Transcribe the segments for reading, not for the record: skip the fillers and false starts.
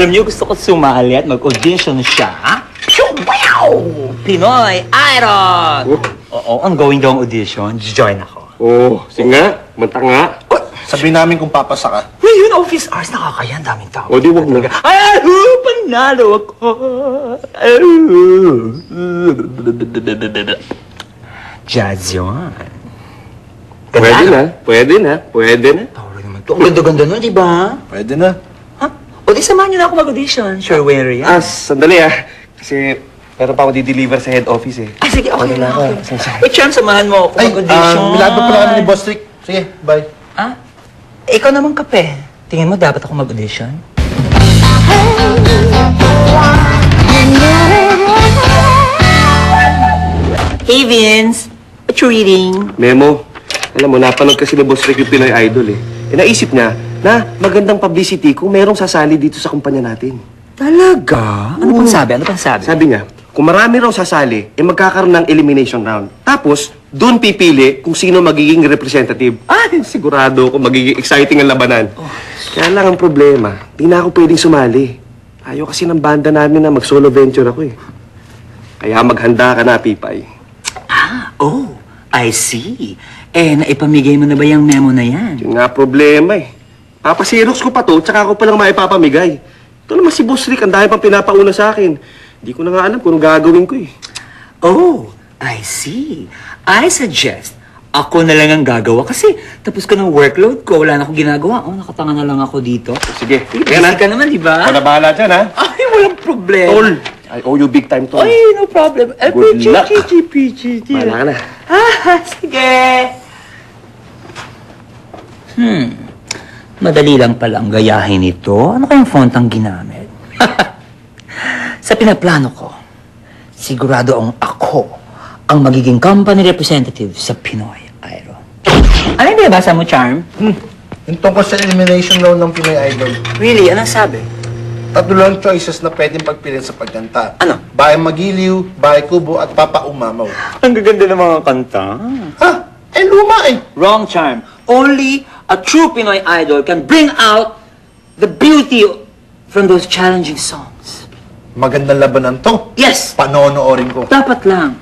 Alam niyo, gusto ko sumali at mag-audition siya. Wow! Pinoy Idol! Oo, ang going daw ang audition. Join ako. Sige nga. Manta nga. Sabihin namin kung papasa ka. Ngayon, office hours, nakakaya. Ang daming tao. Di wag na. Ay, panalo ako. Jazz yun. Pwede na. Pwede na. Pwede na. Tawag naman to. Ang ganda-ganda nun, di ba? Pwede na. Ha? O di samahan niyo na ako mag-audition. Sure, where yan? Sandali Kasi meron pa ako di-deliver sa head office eh. Ah, sige, okay na. Okay. Uy, Charm, samahan mo ako mag-audition. Milado pa lang kami ni Boss Rick. Sige, bye. Ah? Ikaw naman kape. Tingin mo dapat ako mag-audition? Hey, Vince. What you reading? Memo. Alam mo, napanood kasi ni Boss Rick yung Pinoy Idol eh. Naisip niya na magandang publicity kung merong sasali dito sa kumpanya natin. Talaga? Ano pang sabi? Ano pang sabi? Sabi niya, kung marami raw sasali, magkakaroon ng elimination round. Tapos, doon pipili kung sino magiging representative. Sigurado ko magiging exciting ang labanan. Kaya lang ang problema, di na ako pwedeng sumali. Ayaw kasi ng banda namin na mag-solo venture ako eh. Kaya maghanda ka na, Pipay. I see. Naipamigay mo na ba yung memo na yan? Yun nga problema eh. Papasirox ko pa to, tsaka ako palang maipapamigay. Ito naman si Boss Rick, ang dami pang pinapauna sa akin. Hindi ko na nga alam kung anong gagawin ko eh. I see. I suggest, ako na lang ang gagawa kasi tapos ko ng workload ko, wala na akong ginagawa. Nakatanga na lang ako dito. Sige, Busy ka naman, di ba? Ako na bahala dyan, ha? Ay, walang problema. Tol, I owe you big time, Tol. Ay, no problem. Good luck. PG. Bahala ka na. Sige. Madali lang pala ang gayahin ito. Ano kayang font ang ginamit? Sa pinaplano ko, sigurado ako ang magiging company representative sa Pinoy Idol. Ano yung binabasa mo, Charm? Yung tungkol sa elimination round ng Pinoy Idol. Really? Anong sabi? 3 lang choices na pwedeng pagpiliin sa pagkanta. Ano? Bahay Magiliw, Bahay Kubo, at Papa Umamaw. Ang gaganda ng mga kanta. Luma eh. Wrong, Charm. Only a true Pinoy Idol can bring out the beauty from those challenging songs. Magandang labanan to. Yes! Panonoorin ko. Dapat lang.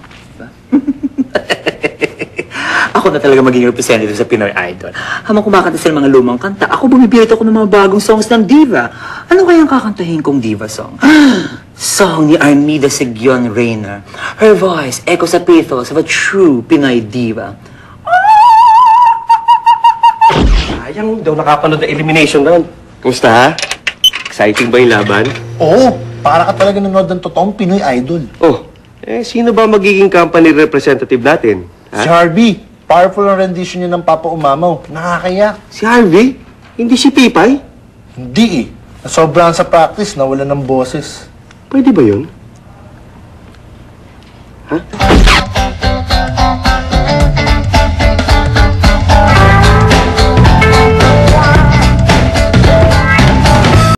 Ako na talaga magiging representative sa Pinoy Idol. Habang kumakanta sa mga lumang kanta, ako bumibirit ako ng mga bagong songs ng diva. Ano kayang kakantahin kong diva song? Song ni Armida Sigyon Reyna. Her voice echoes the pathos of a true Pinoy diva. Sayang daw nakapanood na elimination round. Kumusta, ha? Exciting ba yung laban? Oo, para ka talaga nanood ng totoong Pinoy Idol. Sino ba magiging company representative natin? Si Harvey, powerful ang rendition niya ng Papa Umamaw. Nakakaya. Si Harvey? Hindi si Pipay? Hindi eh. Nasobrahan sa practice, nawala ng boses. Pwede ba yun? Ha?